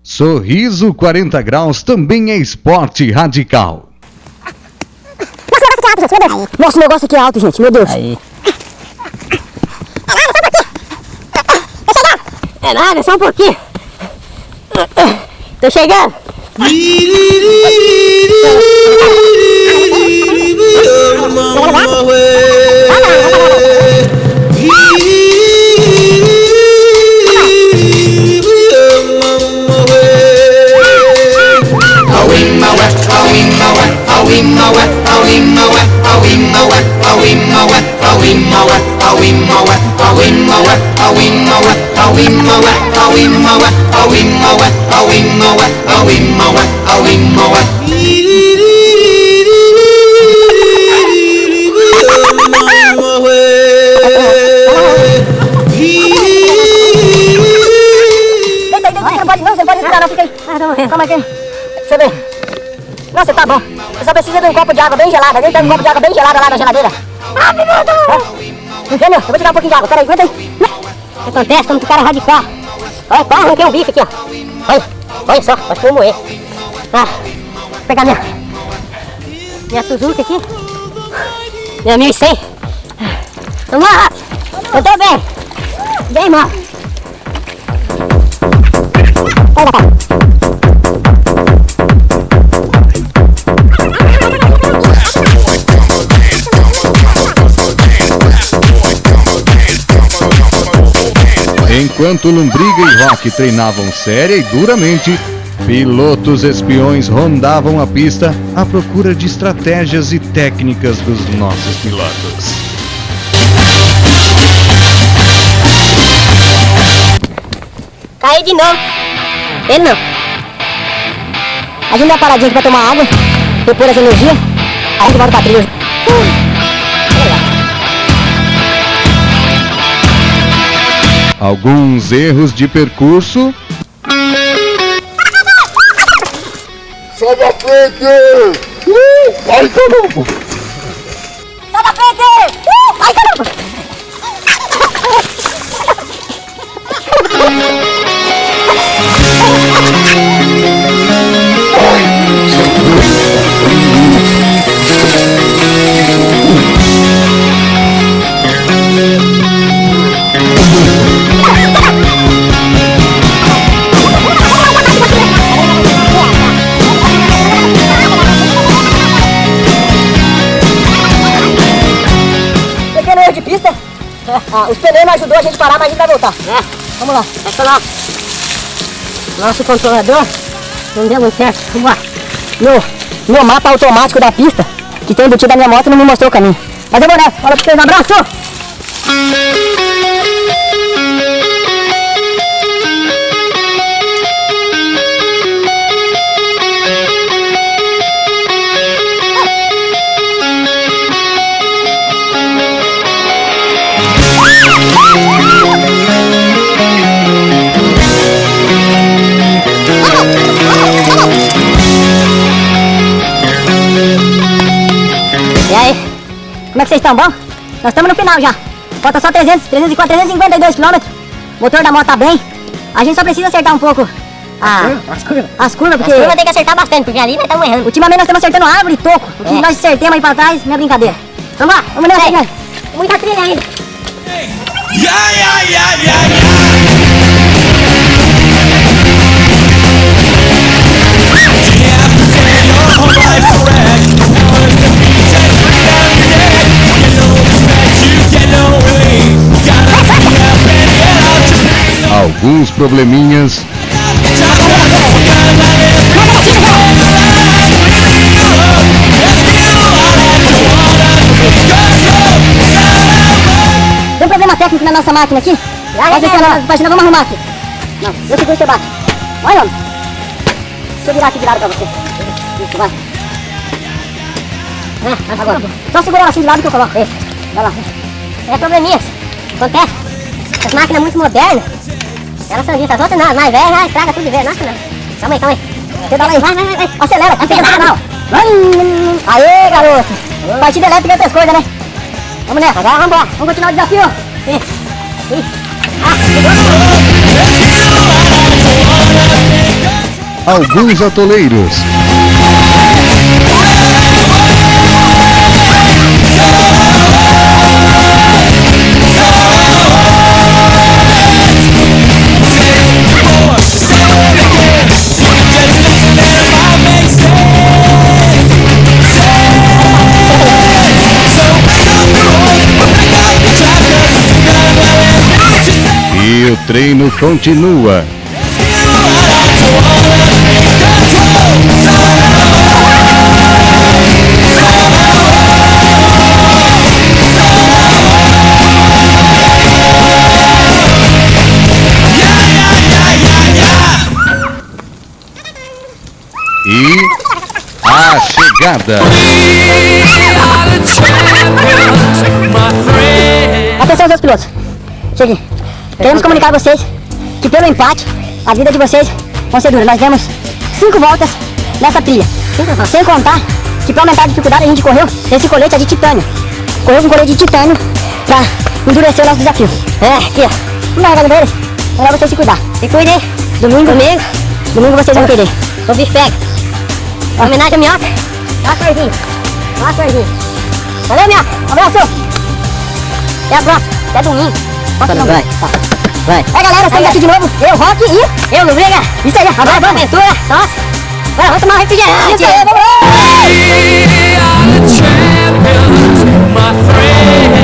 Sorriso 40 graus também é esporte radical. Nossa, o negócio aqui é alto, gente, meu Deus. Aí. É nada, só um pouquinho. Tô chegando. Você não pode esperar, não, fica aí. Calma aí, deixa eu ver. Nossa, tá bom. Eu só preciso de um copo de água bem gelada. Alguém pega um copo de água bem gelada lá na geladeira. Ah, menino, tá bom. Entendeu? Eu vou te dar um pouquinho de água. Peraí, aguenta aí. O que acontece quando o cara é radical? Olha, quase arranquei um bife aqui, ó. Olha só, acho que eu vou moer. Ah, vou pegar minha Suzuki aqui. Minha 1100. Vamos lá. Eu tô bem. Bem mal. Olha cá. Enquanto Lombriga e Rock treinavam séria e duramente, pilotos espiões rondavam a pista à procura de estratégias e técnicas dos nossos pilotos. Caí de novo. Ele não. A gente dá uma paradinha aqui pra tomar água, repor as energias, aí a gente volta pra trilha. Alguns erros de percurso. Sai da frente! Ai, caramba! Sai da frente! Ai, caramba! Pequeno erro de pista. Os pneus não ajudou a gente a parar, mas a gente vai voltar. Vamos lá. Nosso controlador não deu muito certo. Vamos lá. Meu mapa automático da pista, que tem embutido da minha moto, não me mostrou o caminho. Mas eu vou nessa. Fala pra vocês, um abraço! E aí, como é que vocês estão, bom? Nós estamos no final já. Falta só 352 km. O motor da moto tá bem. A gente só precisa acertar um pouco as curvas, porque... As curvas tem que acertar bastante, porque ali nós estamos errando. Ultimamente nós estamos acertando árvore e toco. O que nós acertemos aí pra trás, não é brincadeira. Vamos lá, vamos nessa aí. Muita trilha ainda. Alguns probleminhas. Tem um problema técnico na nossa máquina aqui? Página, vamos arrumar aqui. Não, eu seguro e você bate. Olha, homem. Deixa eu virar aqui de lado pra você. Isso, vai. Agora. Só segura ela assim de lado que eu coloco. Isso. Vai lá. É probleminhas. Acontece. As máquinas muito modernas, elas são disso. As outras não, as mais velhas já estraga tudo de vez. Nossa, não. Calma aí. Pedala aí, vai. Acelera, acelera. Aê, garoto. Partida elétrica é outras coisas, né? Vamos nessa, agora vamos embora. Vamos continuar o desafio. alguns atoleiros. E o treino continua. E a chegada. Atenção, seus pilotos. Cheguem. Queremos comunicar a vocês que pelo empate, a vida de vocês vão ser dura. Nós demos 5 voltas nessa trilha. Sem contar que para aumentar a dificuldade a gente correu esse colete é de titânio. Correu com colete de titânio para endurecer o nosso desafio. Aqui ó. Vamos dar deles. Melhor vocês se cuidar. Se cuidem. Domingo vocês vão querer. O bicho pega. Homenagem a Minhoca. Dá uma florzinha. Valeu, Minhoca. Um abraço. Até a próxima. Até domingo. Vai. Galera, estamos aqui de novo. Eu, Rock e eu, Lubriga. Isso aí, agora vamos. Aventura. Nossa. Agora vamos tomar um refrigerante. Isso aí, vamos.